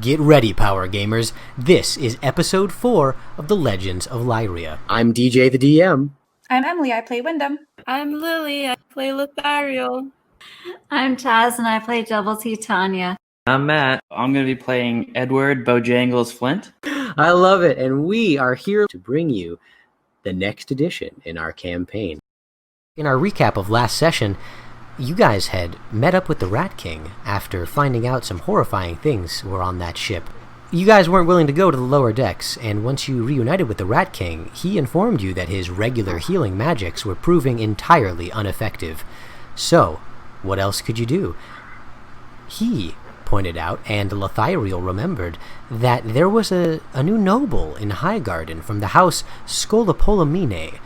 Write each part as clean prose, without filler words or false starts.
Get ready, Power Gamers. This is episode 4 of The Legends of Lyria. I'm DJ the DM. I'm Emily, I play Wyndham. I'm Lily, I play Lothario. I'm Taz, and I play Double T Tanya. I'm Matt. I'm going to be playing Edward Bojangles Flint. I love it, and we are here to bring you the next edition in our campaign. In our recap of last session, you guys had met up with the Rat King after finding out some horrifying things were on that ship. You guys weren't willing to go to the lower decks, and once you reunited with the Rat King, he informed you that his regular healing magics were proving entirely ineffective. So, what else could you do? He pointed out, and Lothario remembered, that there was a new noble in Highgarden from the house Scolopolamine,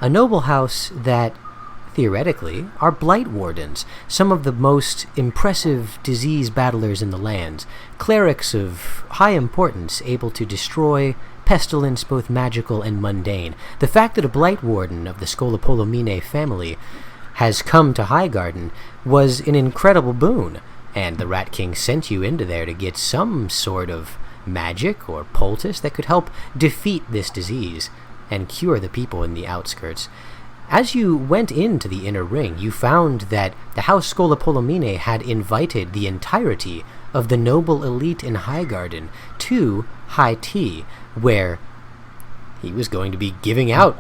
a noble house that, theoretically, are Blight Wardens, some of the most impressive disease battlers in the lands, clerics of high importance able to destroy pestilence both magical and mundane. The fact that a Blight Warden of the Scolopolamine family has come to Highgarden was an incredible boon, and the Rat King sent you into there to get some sort of magic or poultice that could help defeat this disease and cure the people in the outskirts. As you went into the inner ring, you found that the House Scolopolamine had invited the entirety of the noble elite in Highgarden to High Tea, where he was going to be giving out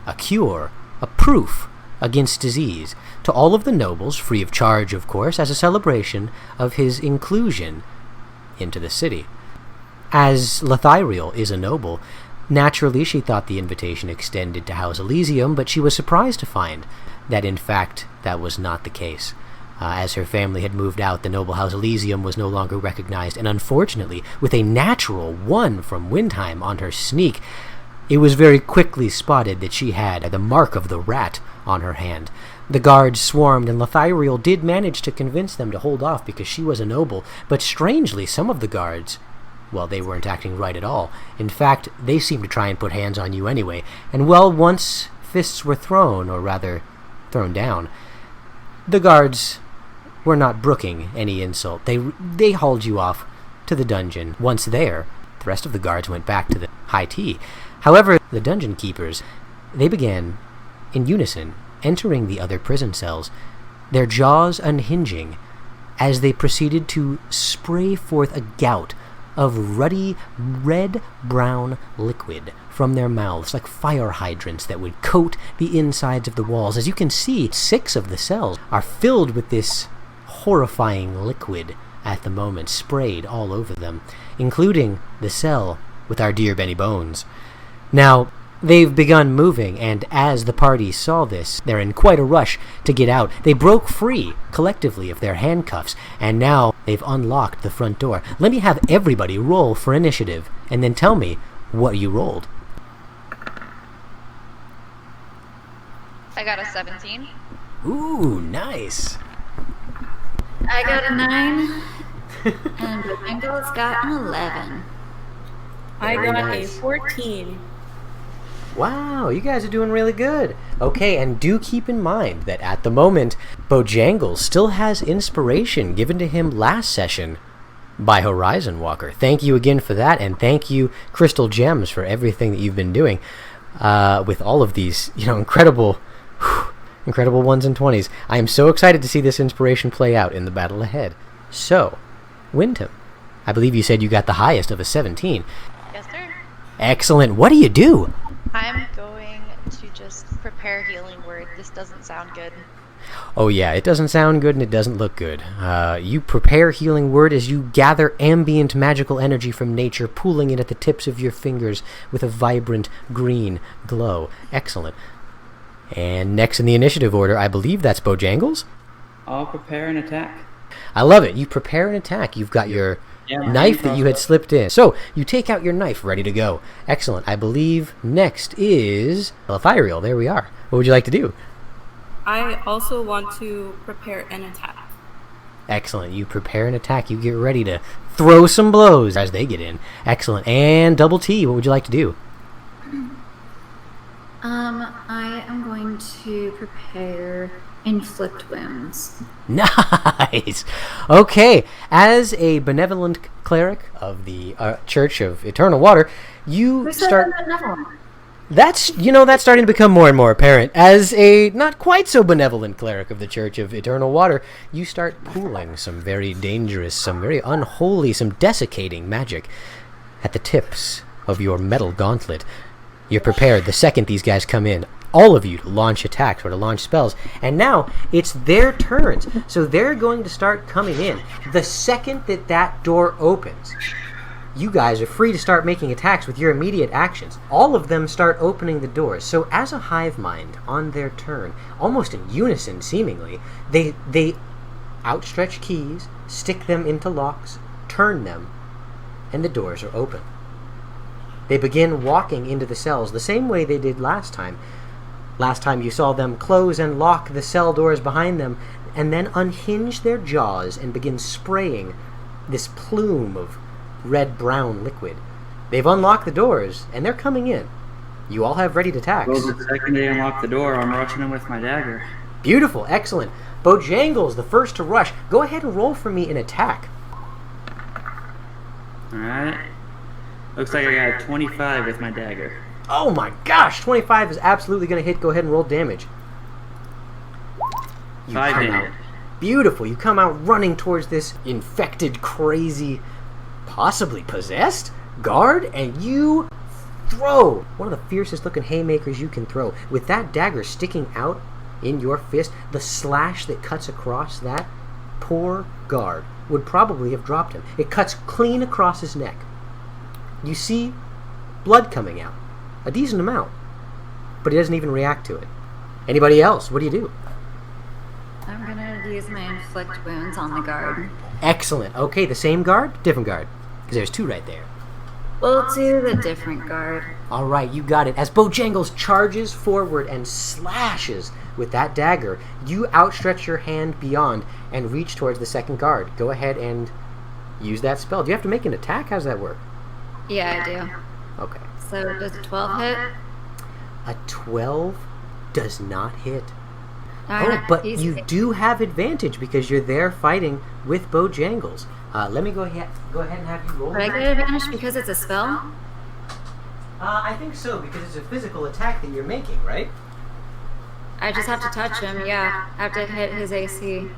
a cure, a proof against disease, to all of the nobles, free of charge, of course, as a celebration of his inclusion into the city. As Lothario is a noble, naturally, she thought the invitation extended to House Elysium, but she was surprised to find that, in fact, that was not the case. As her family had moved out, the noble House Elysium was no longer recognized, and unfortunately, with a natural 1 from Windheim on her sneak, it was very quickly spotted that she had the mark of the rat on her hand. The guards swarmed, and Lothario did manage to convince them to hold off because she was a noble, but strangely, some of the guards, well, they weren't acting right at all. In fact, they seemed to try and put hands on you anyway. And well, once fists were thrown, or rather, thrown down, the guards were not brooking any insult. They hauled you off to the dungeon. Once there, the rest of the guards went back to the high tea. However, the dungeon keepers, they began, in unison, entering the other prison cells, their jaws unhinging, as they proceeded to spray forth a gout of ruddy red-brown liquid from their mouths, like fire hydrants that would coat the insides of the walls. As you can see, 6 of the cells are filled with this horrifying liquid at the moment, sprayed all over them, including the cell with our dear Benny Bones. Now, they've begun moving, and as the party saw this, they're in quite a rush to get out. They broke free, collectively, of their handcuffs, and now they've unlocked the front door. Let me have everybody roll for initiative, and then tell me what you rolled. I got a 17. Ooh, nice. I got a 9, and Bojangles got an 11. I Very got nice. a 14. Wow, you guys are doing really good. Okay, and do keep in mind that at the moment, Bojangles still has inspiration given to him last session by Horizon Walker. Thank you again for that, and thank you, Crystal Gems, for everything that you've been doing with all of these, incredible 1s and 20s. I am so excited to see this inspiration play out in the battle ahead. So, Wyndham, I believe you said you got the highest of a 17. Yes, sir. Excellent. What do you do? I'm going to just prepare healing word. This doesn't sound good. Oh yeah, it doesn't sound good and it doesn't look good. You prepare healing word as you gather ambient magical energy from nature, pooling it at the tips of your fingers with a vibrant green glow. Excellent. And next in the initiative order, I believe that's Bojangles? I'll prepare an attack. I love it. You prepare an attack. You've got your knife that you had slipped in. So, you take out your knife, ready to go. Excellent. I believe next is Lothario. There we are. What would you like to do? I also want to prepare an attack. Excellent. You prepare an attack. You get ready to throw some blows as they get in. Excellent. And Double T, what would you like to do? I am going to prepare Inflict wounds. Nice! Okay, as a benevolent cleric of the Church of Eternal Water, you Who said start... I'm benevolent? That's starting to become more and more apparent. As a not quite so benevolent cleric of the Church of Eternal Water, you start pooling some very dangerous, some very unholy, some desiccating magic at the tips of your metal gauntlet. You're prepared the second these guys come in, all of you, to launch attacks or to launch spells. And now it's their turns, so they're going to start coming in. The second that door opens, you guys are free to start making attacks with your immediate actions. All of them start opening the doors. So as a hive mind, on their turn, almost in unison seemingly, they outstretch keys, stick them into locks, turn them, and the doors are open. They begin walking into the cells the same way they did last time. Last time you saw them close and lock the cell doors behind them, and then unhinge their jaws and begin spraying this plume of red-brown liquid. They've unlocked the doors, and they're coming in. You all have ready attacks. Well, the second they unlock the door, I'm rushing them with my dagger. Beautiful, excellent. Bojangles, the first to rush. Go ahead and roll for me an attack. Alright. Looks like I got a 25 with my dagger. Oh my gosh, 25 is absolutely going to hit. Go ahead and roll damage. You 5 come damage. out. Beautiful. You come out running towards this infected, crazy, possibly possessed guard, and you throw one of the fiercest looking haymakers you can throw. With that dagger sticking out in your fist, the slash that cuts across that poor guard would probably have dropped him. It cuts clean across his neck. You see blood coming out. A decent amount. But he doesn't even react to it. Anybody else? What do you do? I'm gonna use my inflict wounds on the guard. Excellent. Okay, the same guard? Different guard. Because there's two right there. We'll do the different guard. Alright, you got it. As Bojangles charges forward and slashes with that dagger, you outstretch your hand beyond and reach towards the second guard. Go ahead and use that spell. Do you have to make an attack? How does that work? Yeah, I do. Okay. So does a 12 hit? A 12 does not hit. Alright, Oh, but easy. you do have advantage because you're there fighting with Bojangles. Let me go ahead and have you roll. Would I get advantage because it's a spell? I think so, because it's a physical attack that you're making, right? I just have to touch him, yeah. I have to hit his AC.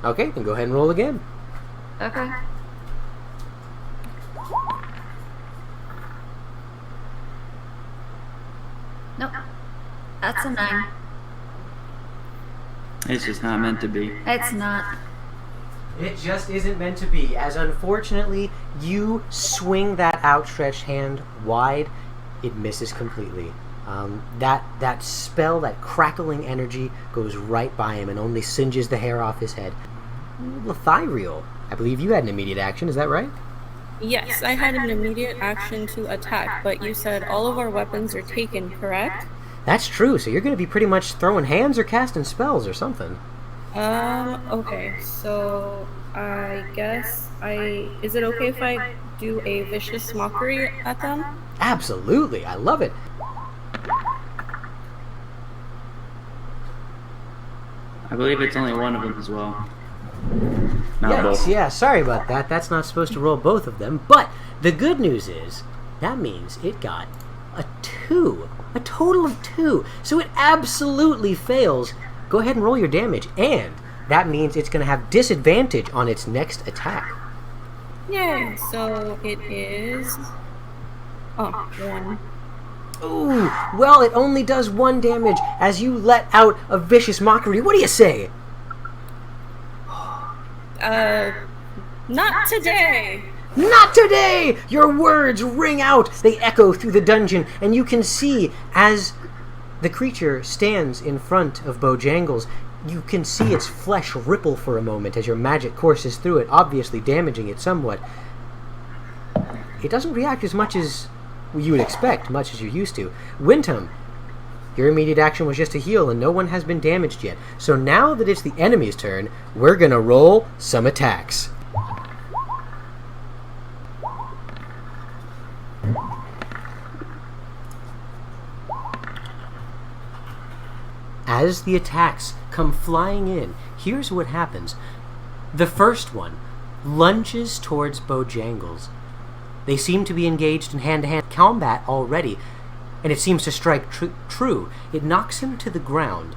Okay, then go ahead and roll again. Okay. Nope. That's a 9. It's just not meant to be. It's not. It just isn't meant to be, as unfortunately, you swing that outstretched hand wide, it misses completely. That spell, that crackling energy, goes right by him and only singes the hair off his head. Lyria, I believe you had an immediate action, is that right? Yes, I had an immediate action to attack, but you said all of our weapons are taken, correct? That's true, so you're going to be pretty much throwing hands or casting spells or something. Okay, so I guess is it okay if I do a vicious mockery at them? Absolutely, I love it. I believe it's only one of them as well. Not Yes, both. yeah, sorry about that. That's not supposed to roll both of them. But the good news is, that means it got a 2. A total of 2. So it absolutely fails. Go ahead and roll your damage. And that means it's going to have disadvantage on its next attack. Yay! So it is 1. Ooh, well, it only does 1 damage as you let out a vicious mockery. What do you say? Not today! Not today! Your words ring out. They echo through the dungeon, and you can see as the creature stands in front of Bojangles, you can see its flesh ripple for a moment as your magic courses through it, obviously damaging it somewhat. It doesn't react as much as you would expect, much as you're used to. Wintum, your immediate action was just to heal, and no one has been damaged yet. So now that it's the enemy's turn, we're gonna roll some attacks. as the attacks come flying in, here's what happens. The first one lunges towards Bojangles. They seem to be engaged in hand-to-hand combat already, and it seems to strike true. It knocks him to the ground,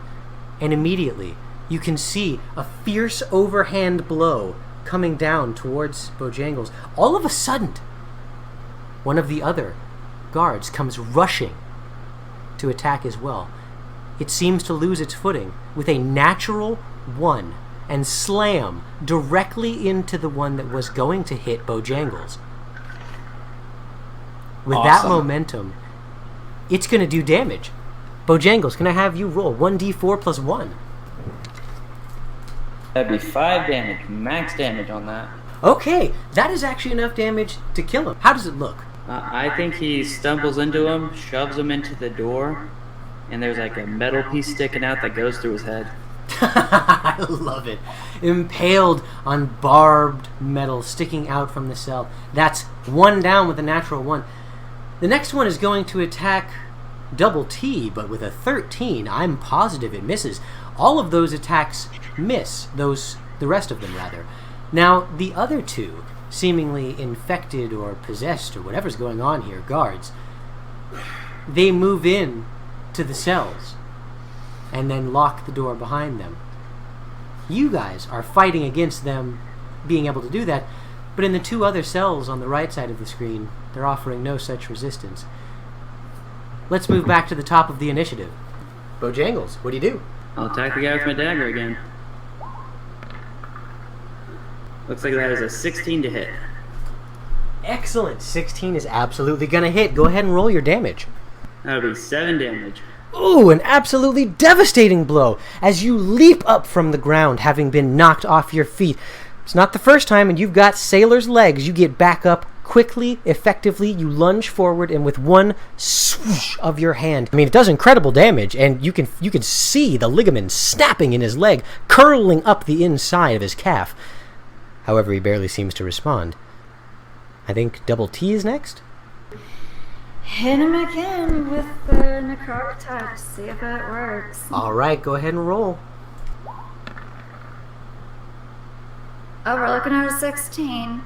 and immediately you can see a fierce overhand blow coming down towards Bojangles. All of a sudden, one of the other guards comes rushing to attack as well. It seems to lose its footing with a natural 1 and slam directly into the one that was going to hit Bojangles. With that momentum, it's going to do damage. Bojangles, can I have you roll 1d4 plus 1? That'd be 5 damage, max damage on that. Okay, that is actually enough damage to kill him. How does it look? I think he stumbles into him, shoves him into the door, and there's like a metal piece sticking out that goes through his head. I love it. Impaled on barbed metal sticking out from the cell. That's 1 down with a natural 1. The next one is going to attack Double T, but with a 13, I'm positive it misses. All of those attacks miss. The rest of them, rather. Now, the other two, seemingly infected or possessed or whatever's going on here, guards, they move in to the cells and then lock the door behind them. You guys are fighting against them being able to do that, but in the 2 other cells on the right side of the screen, they're offering no such resistance. Let's move back to the top of the initiative. Bojangles, what do you do? I'll attack the guy with my dagger again. Looks like that is a 16 to hit. Excellent. 16 is absolutely going to hit. Go ahead and roll your damage. That'll be 7 damage. Ooh, an absolutely devastating blow as you leap up from the ground, having been knocked off your feet. It's not the first time, and you've got sailor's legs. You get back up quickly, effectively. You lunge forward, and with one swoosh of your hand, I mean, it does incredible damage, and you can see the ligament snapping in his leg, curling up the inside of his calf. However, he barely seems to respond. I think Double T is next? Hit him again with the necrotic touch. See if it works. Alright, go ahead and roll. Oh, we're looking at a 16.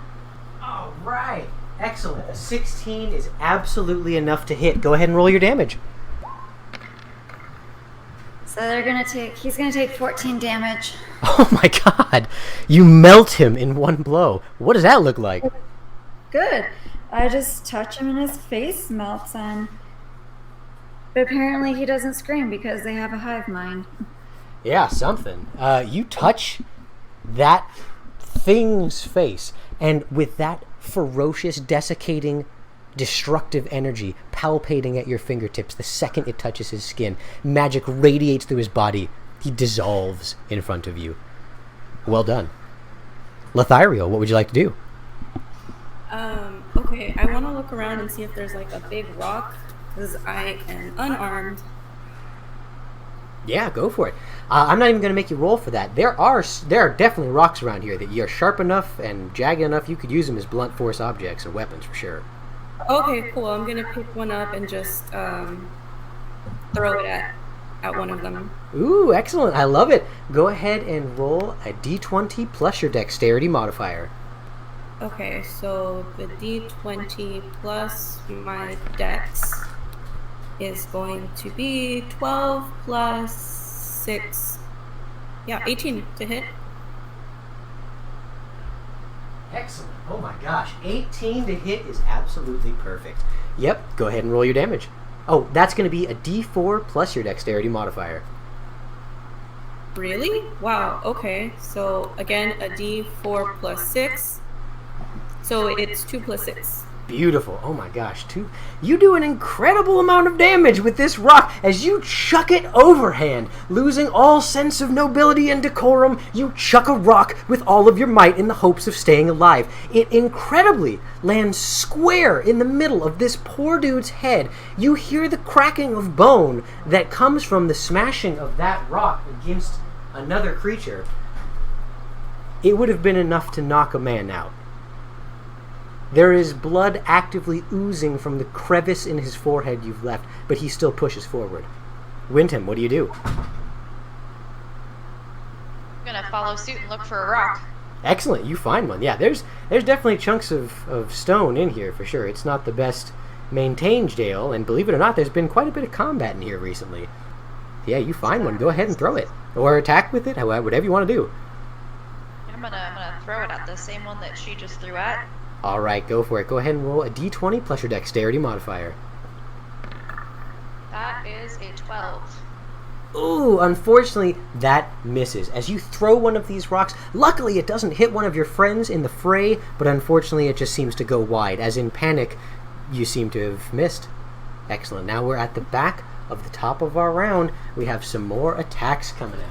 Alright, excellent. A 16 is absolutely enough to hit. Go ahead and roll your damage. So he's gonna take 14 damage. Oh my god! You melt him in one blow. What does that look like? Good. I just touch him and his face melts on. But apparently he doesn't scream because they have a hive mind. Yeah, something. You touch that thing's face, and with that ferocious, desiccating, destructive energy palpating at your fingertips, the second it touches his skin, magic radiates through his body. He dissolves in front of you. Well done. Lothario, what would you like to do? Okay, I want to look around and see if there's like a big rock, because I am unarmed. Yeah, go for it. I'm not even going to make you roll for that. There are definitely rocks around here that you're sharp enough and jagged enough you could use them as blunt force objects or weapons for sure. Okay, cool. I'm gonna pick one up and just throw it at one of them. Ooh, excellent. I love it. Go ahead and roll a d20 plus your dexterity modifier. Okay, so the d20 plus my dex is going to be 12 plus 6. Yeah, 18 to hit. Excellent. Oh my gosh. 18 to hit is absolutely perfect. Yep, go ahead and roll your damage. Oh, that's going to be a d4 plus your dexterity modifier. Really? Wow, okay. So again, a d4 plus 6. So it's 2 plus 6. Beautiful. Oh my gosh. You do an incredible amount of damage with this rock as you chuck it overhand. Losing all sense of nobility and decorum, you chuck a rock with all of your might in the hopes of staying alive. It incredibly lands square in the middle of this poor dude's head. You hear the cracking of bone that comes from the smashing of that rock against another creature. It would have been enough to knock a man out. There is blood actively oozing from the crevice in his forehead you've left, but he still pushes forward. Wyndham, what do you do? gonna follow suit and look for a rock. Excellent, you find one. Yeah, there's definitely chunks of stone in here for sure. It's not the best maintained jail, and believe it or not, there's been quite a bit of combat in here recently. Yeah, you find one. Go ahead and throw it. Or attack with it, whatever you want to do. I'm gonna throw it at the same one that she just threw at. Alright, go for it. Go ahead and roll a d20 plus your dexterity modifier. That is a 12. Ooh, unfortunately, that misses. As you throw one of these rocks, luckily it doesn't hit one of your friends in the fray, but unfortunately it just seems to go wide. As in panic, you seem to have missed. Excellent. Now we're at the back of the top of our round. We have some more attacks coming out.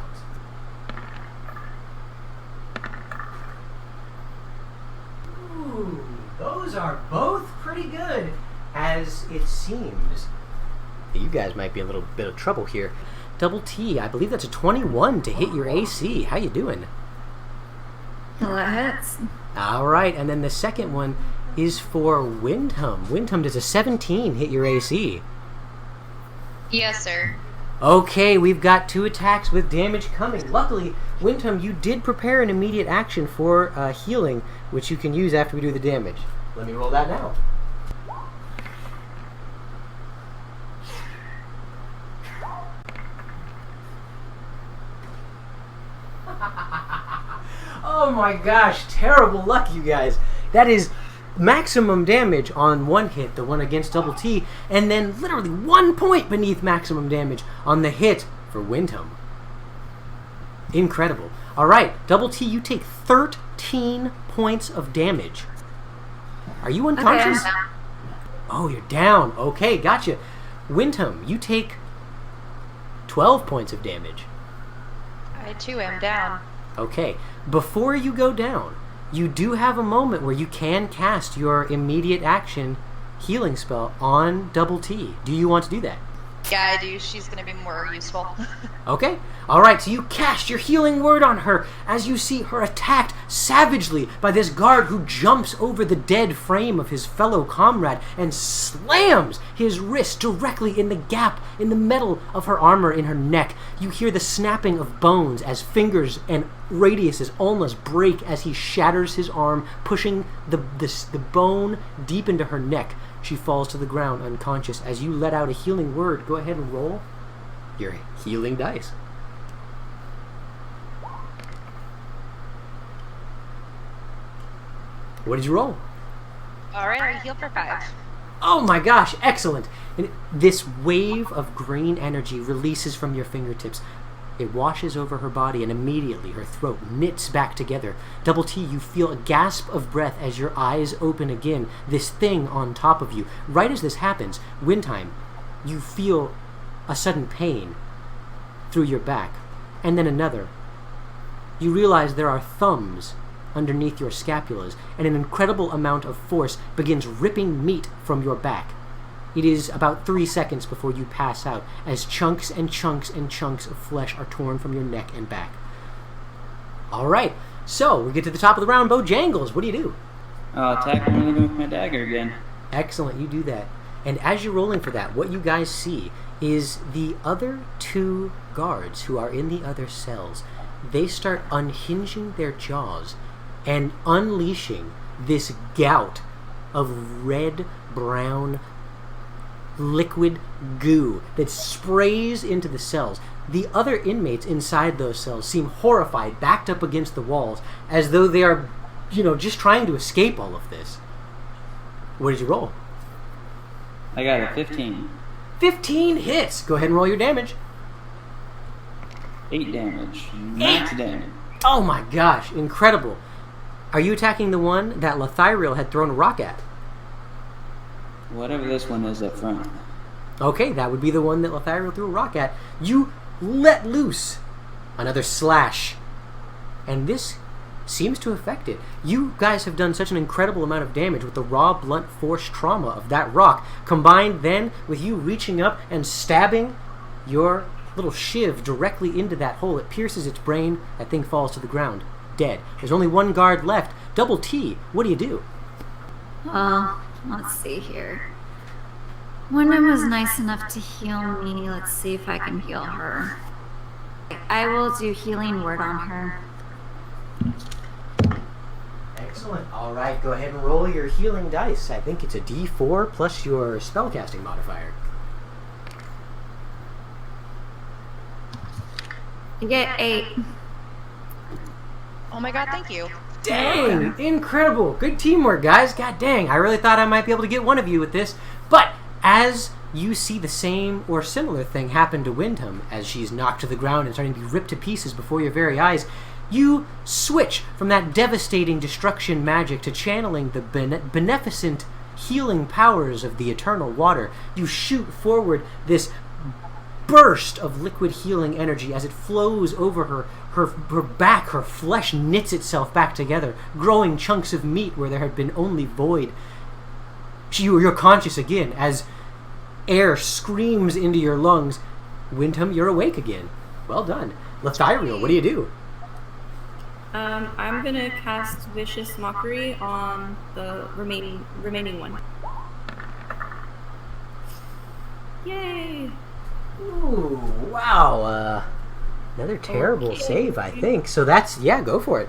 Ooh, those are both pretty good, as it seems. You guys might be in a little bit of trouble here. Double T, I believe that's a 21 to hit your AC. How you doing? Well, that hits. All right, and then the second one is for Windham. Windham, does a 17 hit your AC? Yes, sir. Okay, we've got 2 attacks with damage coming. Luckily, Windham, you did prepare an immediate action for healing, which you can use after we do the damage. Let me roll that now. Oh my gosh, terrible luck, you guys. That is maximum damage on one hit, the one against Double T, and then literally 1 point beneath maximum damage on the hit for Windham. Incredible. Alright, Double T, you take 13 points of damage. Are you unconscious? Okay. Oh, you're down. Okay, gotcha. Windham, you take 12 points of damage. I too am down. Okay, before you go down, you do have a moment where you can cast your immediate action healing spell on Double T. Do you want to do that? Yeah, I do. She's gonna be more useful. Okay. Alright, so you cast your healing word on her as you see her attacked savagely by this guard who jumps over the dead frame of his fellow comrade and slams his wrist directly in the gap in the metal of her armor in her neck. You hear the snapping of bones as fingers and radiuses almost break as he shatters his arm, pushing the bone deep into her neck. She falls to the ground unconscious. As you let out a healing word, go ahead and roll your healing dice. What did you roll? Alright, I heal for 5. Oh my gosh, excellent! And this wave of green energy releases from your fingertips. It washes over her body, and immediately her throat knits back together. Double T, you feel a gasp of breath as your eyes open again, this thing on top of you. Right as this happens, Windtime, you feel a sudden pain through your back, and then another. You realize there are thumbs underneath your scapulas, and an incredible amount of force begins ripping meat from your back. It is about 3 seconds before you pass out, as chunks and chunks and chunks of flesh are torn from your neck and back. Alright, so we get to the top of the round. Bojangles, what do you do? I'll attack one of them with my dagger again. Excellent, you do that. And as you're rolling for that, what you guys see is the other 2 guards who are in the other cells. They start unhinging their jaws and unleashing this gout of red-brown liquid goo that sprays into the cells. The other inmates inside those cells seem horrified, backed up against the walls, as though they are, just trying to escape all of this. What did you roll? I got a 15. 15 hits! Go ahead and roll your damage. 8 damage. Max damage. Oh my gosh, incredible. Are you attacking the one that Lyria had thrown a rock at? Whatever this one is up front. Okay, that would be the one that Lyria threw a rock at. You let loose another slash, and this seems to affect it. You guys have done such an incredible amount of damage with the raw, blunt force trauma of that rock, combined then with you reaching up and stabbing your little shiv directly into that hole. It pierces its brain. That thing falls to the ground, dead. There's only 1 guard left. Double T, what do you do? Well, let's see here. Wyndham was nice enough to heal me. Let's see if I can heal her. I will do healing word on her. Excellent. All right, go ahead and roll your healing dice. I think it's a D4 plus your spellcasting modifier. You get 8. Oh my god, thank you. Dang! Incredible! Good teamwork, guys. God dang, I really thought I might be able to get one of you with this. But as you see the same or similar thing happen to Wyndham, as she's knocked to the ground and starting to be ripped to pieces before your very eyes, you switch from that devastating destruction magic to channeling the beneficent healing powers of the eternal water. You shoot forward this burst of liquid healing energy as it flows over her back. Her flesh knits itself back together, growing chunks of meat where there had been only void. You're conscious again as air screams into your lungs. Wyndham, you're awake again. Well done. Lyria, what do you do? I'm gonna cast Vicious Mockery on the remaining one. Yay! Ooh, wow. Another terrible save, I think. So that's, yeah, go for it.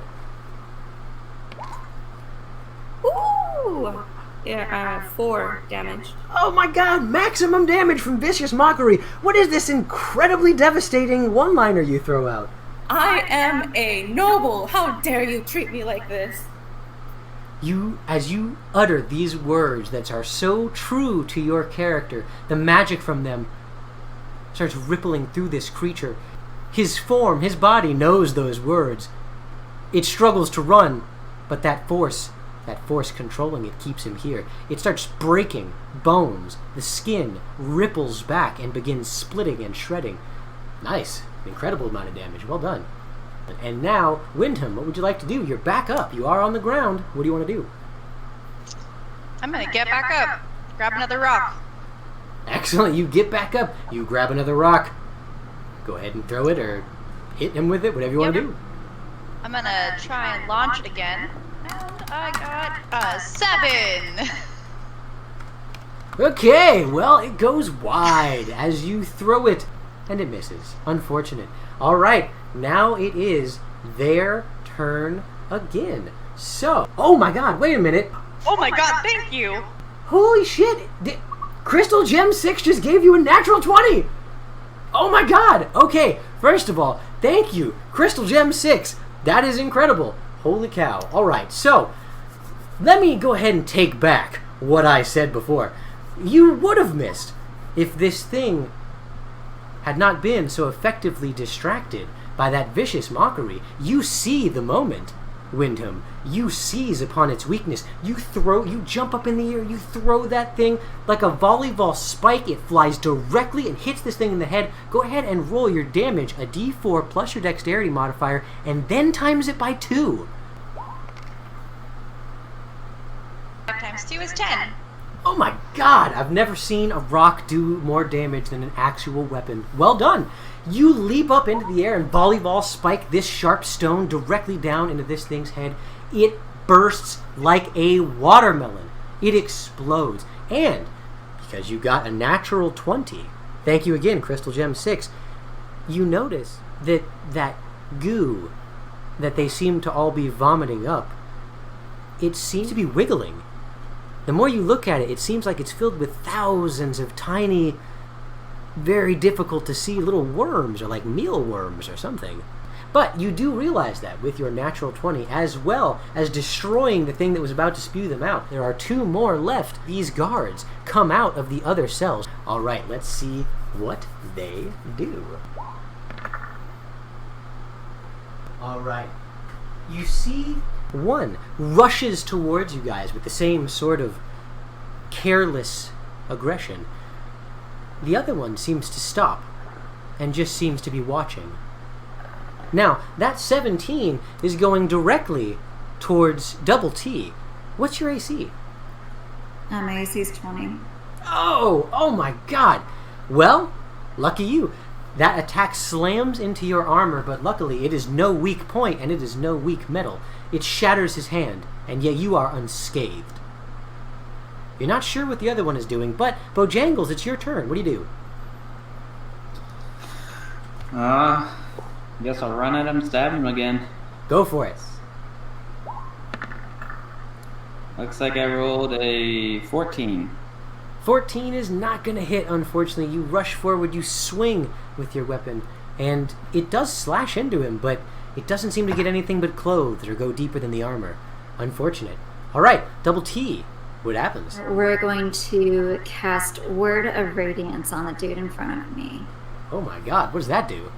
Ooh! Yeah, 4 damage. Oh my god, maximum damage from Vicious Mockery. What is this incredibly devastating one-liner you throw out? I am a noble! How dare you treat me like this? As you utter these words that are so true to your character, the magic from them starts rippling through this creature. His form, his body knows those words. It struggles to run, but that force controlling it keeps him here. It starts breaking bones. The skin ripples back and begins splitting and shredding. Nice. Incredible amount of damage. Well done. And now, Wyndham, what would you like to do? You're back up. You are on the ground. What do you want to do? I'm gonna get back up. Grab another rock. Excellent. You get back up. You grab another rock. Go ahead and throw it or hit him with it, whatever you want to do. I'm gonna try and launch it again. And I got a 7. Okay, well, it goes wide as you throw it, and it misses. Unfortunate. All right, now it is their turn again. So, oh my god, wait a minute. Oh my god, thank you! Holy shit! Crystal Gem 6 just gave you a natural 20! Oh my god! Okay, first of all, thank you, Crystal Gem 6. That is incredible. Holy cow. Alright, so, let me go ahead and take back what I said before. You would have missed if this thing had not been so effectively distracted by that vicious mockery. You see the moment, Wyndham. You seize upon its weakness. You jump up in the air, you throw that thing like a volleyball spike. It flies directly and hits this thing in the head. Go ahead and roll your damage, a d4 plus your dexterity modifier, and then times it by 2. 5 times 2 is 10. Oh my god, I've never seen a rock do more damage than an actual weapon. Well done! You leap up into the air and volleyball spike this sharp stone directly down into this thing's head. It bursts like a watermelon. It explodes. And, because you got a natural 20, thank you again, Crystal Gem 6, you notice that that goo that they seem to all be vomiting up, it seems to be wiggling. The more you look at it, it seems like it's filled with thousands of tiny, very difficult to see little worms, or like mealworms or something. But you do realize that with your natural 20, as well as destroying the thing that was about to spew them out, there are 2 more left. These guards come out of the other cells. Alright, let's see what they do. Alright. You see one rushes towards you guys with the same sort of careless aggression. The other one seems to stop and just seems to be watching. Now, that 17 is going directly towards Double T. What's your AC? My AC is 20. Oh my god. Well, lucky you. That attack slams into your armor, but luckily it is no weak point and it is no weak metal. It shatters his hand, and yet you are unscathed. You're not sure what the other one is doing, but Bojangles, it's your turn. What do you do? Guess I'll run at him, stab him again. Go for it. Looks like I rolled a 14. 14 is not going to hit, unfortunately. You rush forward, you swing with your weapon, and it does slash into him, but it doesn't seem to get anything but clothes or go deeper than the armor. Unfortunate. All right, Double T. What happens? We're going to cast Word of Radiance on the dude in front of me. Oh my god, what does that do?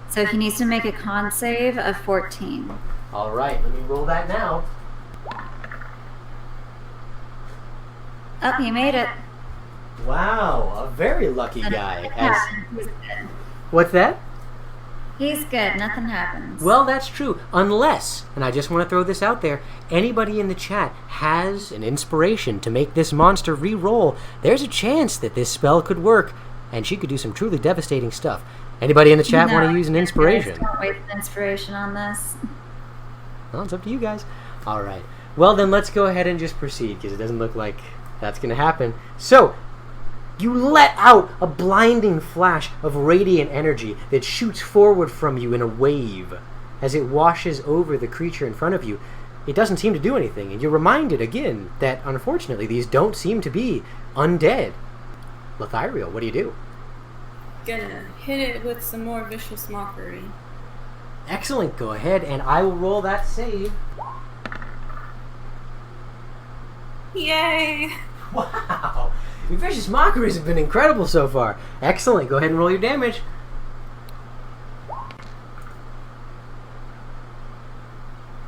So he needs to make a con save of 14. All right, let me roll that now. Oh, he made it. Wow, a very lucky guy. He's good. What's that? He's good. Nothing happens. Well, that's true. Unless, and I just want to throw this out there, anybody in the chat has an inspiration to make this monster re-roll, there's a chance that this spell could work, and she could do some truly devastating stuff. Anybody in the chat want to use an inspiration? Don't waste inspiration on this. Well, it's up to you guys. All right. Well, then let's go ahead and just proceed, because it doesn't look like that's going to happen. So, you let out a blinding flash of radiant energy that shoots forward from you in a wave. As it washes over the creature in front of you, it doesn't seem to do anything, and you're reminded again that, unfortunately, these don't seem to be undead. Lyria, what do you do? Gonna hit it with some more vicious mockery. Excellent, go ahead, and I will roll that save. Yay! Wow! Your vicious mockeries have been incredible so far. Excellent, go ahead and roll your damage.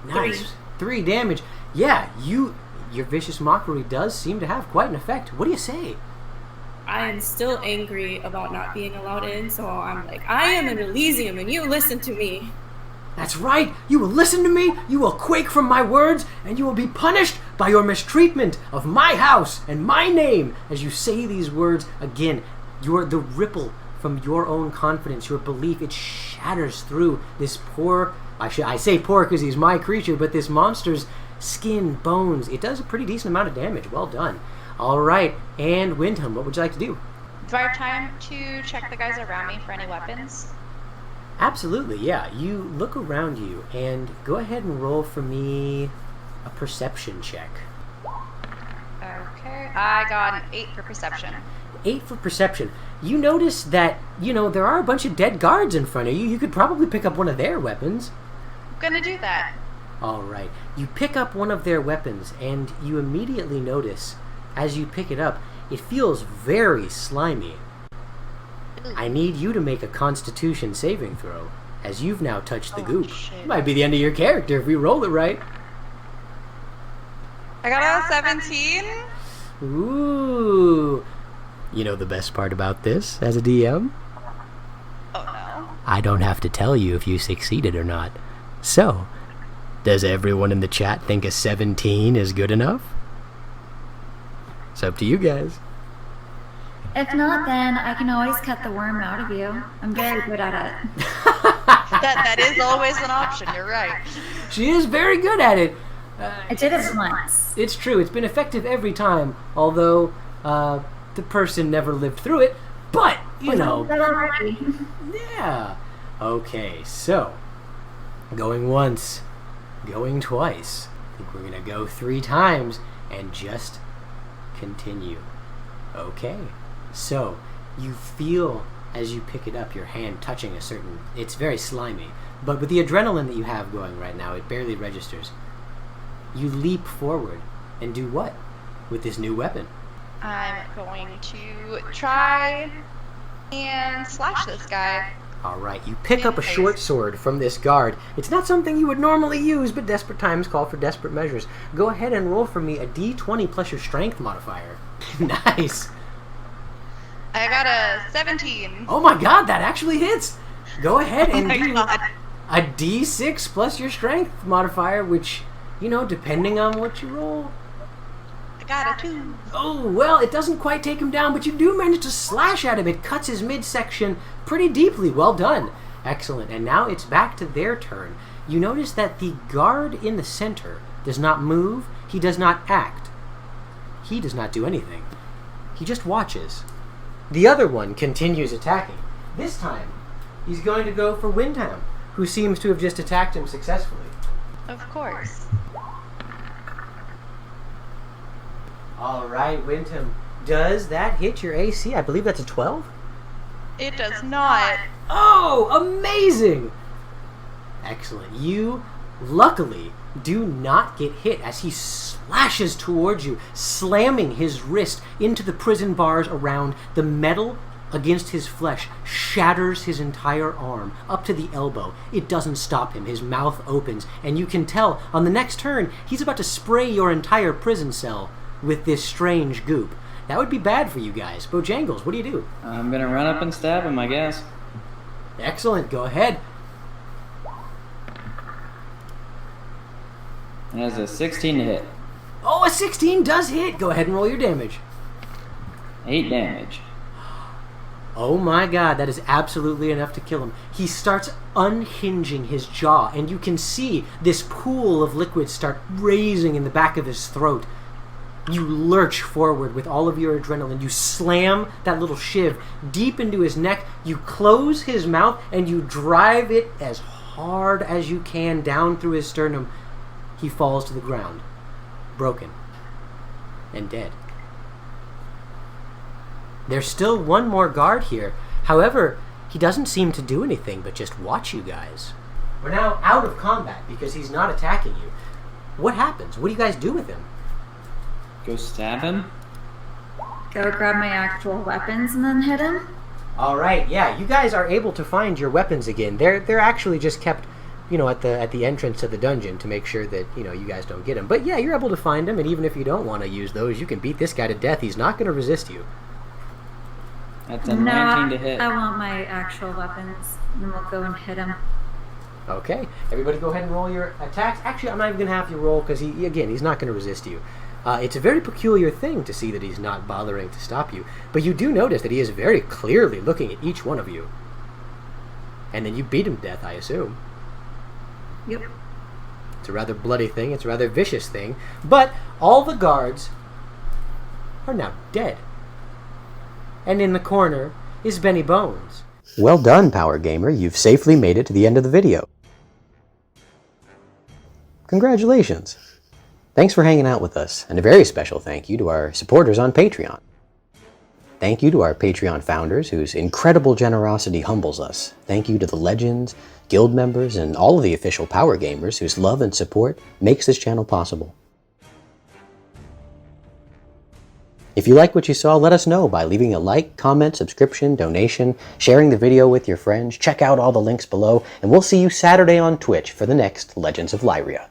Nice. 3 damage. Yeah, your vicious mockery does seem to have quite an effect. What do you say? I am still angry about not being allowed in, so I'm like, I am in Elysium and you listen to me. That's right! You will listen to me, you will quake from my words, and you will be punished by your mistreatment of my house and my name. As you say these words, again, the ripple from your own confidence, your belief, it shatters through this poor, I say poor because he's my creature, but this monster's skin, bones. It does a pretty decent amount of damage. Well done. All right, and Windham, what would you like to do? Do I have time to check the guys around me for any weapons? Absolutely, yeah. You look around you, and go ahead and roll for me a perception check. Okay, I got an 8 for perception. 8 for perception. You notice that, there are a bunch of dead guards in front of you. You could probably pick up one of their weapons. I'm gonna do that. All right. You pick up one of their weapons, and you immediately notice, as you pick it up, it feels very slimy. I need you to make a Constitution saving throw, as you've now touched the goop. Shit. It might be the end of your character if we roll it right. I got a 17. Ooh. You know the best part about this, as a DM? Oh no. I don't have to tell you if you succeeded or not. So, does everyone in the chat think a 17 is good enough? It's up to you guys. If not, then I can always cut the worm out of you. I'm very good at it. That is always an option, you're right. She is very good at it. I did it once. It's true. It's been effective every time, although the person never lived through it. But, That already. yeah. Okay, so, going once, going twice. I think we're going to go 3 times and just continue. Okay. So, you feel, as you pick it up, your hand touching it's very slimy, but with the adrenaline that you have going right now, it barely registers. You leap forward, and do what with this new weapon? I'm going to try and slash this guy. Alright, you pick up a short sword from this guard. It's not something you would normally use, but desperate times call for desperate measures. Go ahead and roll for me a d20 plus your strength modifier. Nice! I got a 17. Oh my god, that actually hits! Go ahead and my do God. a d6 plus your strength modifier, which, depending on what you roll. I got a 2. Oh, well, it doesn't quite take him down, but you do manage to slash at him. It cuts his midsection pretty deeply. Well done. Excellent. And now it's back to their turn. You notice that the guard in the center does not move. He does not act. He does not do anything. He just watches. The other one continues attacking. This time, he's going to go for Windham, who seems to have just attacked him successfully. Of course. All right, Wyndham. Does that hit your AC? I believe that's a 12? It does not. Oh, amazing! Excellent. You, luckily, do not get hit as he slashes towards you, slamming his wrist into the prison bars around. The metal against his flesh shatters his entire arm up to the elbow. It doesn't stop him. His mouth opens, and you can tell on the next turn he's about to spray your entire prison cell with this strange goop. That would be bad for you guys. Bojangles, what do you do? I'm gonna run up and stab him, I guess. Excellent, go ahead. That's a 16 to hit. Oh, a 16 does hit. Go ahead and roll your damage. 8 damage. Oh my god, that is absolutely enough to kill him. He starts unhinging his jaw, and you can see this pool of liquid start raising in the back of his throat. You lurch forward with all of your adrenaline. You slam that little shiv deep into his neck. You close his mouth, and you drive it as hard as you can down through his sternum. He falls to the ground, broken and dead. There's still one more guard here. However, he doesn't seem to do anything but just watch you guys. We're now out of combat because he's not attacking you. What happens? What do you guys do with him? Go stab him? Go grab my actual weapons and then hit him? All right, yeah, you guys are able to find your weapons again. They're actually just kept, at the entrance to the dungeon to make sure that, you guys don't get them. But yeah, you're able to find them, and even if you don't want to use those, you can beat this guy to death. He's not going to resist you. That's a 19 to hit. I want my actual weapons, and then we'll go and hit him. Okay, everybody go ahead and roll your attacks. Actually, I'm not even going to have you roll because, he's not going to resist you. It's a very peculiar thing to see that he's not bothering to stop you. But you do notice that he is very clearly looking at each one of you. And then you beat him to death, I assume. Yep. It's a rather bloody thing. It's a rather vicious thing. But all the guards are now dead. And in the corner is Benny Bones. Well done, Power Gamer. You've safely made it to the end of the video. Congratulations. Thanks for hanging out with us, and a very special thank you to our supporters on Patreon. Thank you to our Patreon founders, whose incredible generosity humbles us. Thank you to the legends, guild members, and all of the official Power Gamers whose love and support makes this channel possible. If you like what you saw, let us know by leaving a like, comment, subscription, donation, sharing the video with your friends. Check out all the links below, and we'll see you Saturday on Twitch for the next Legends of Lyria.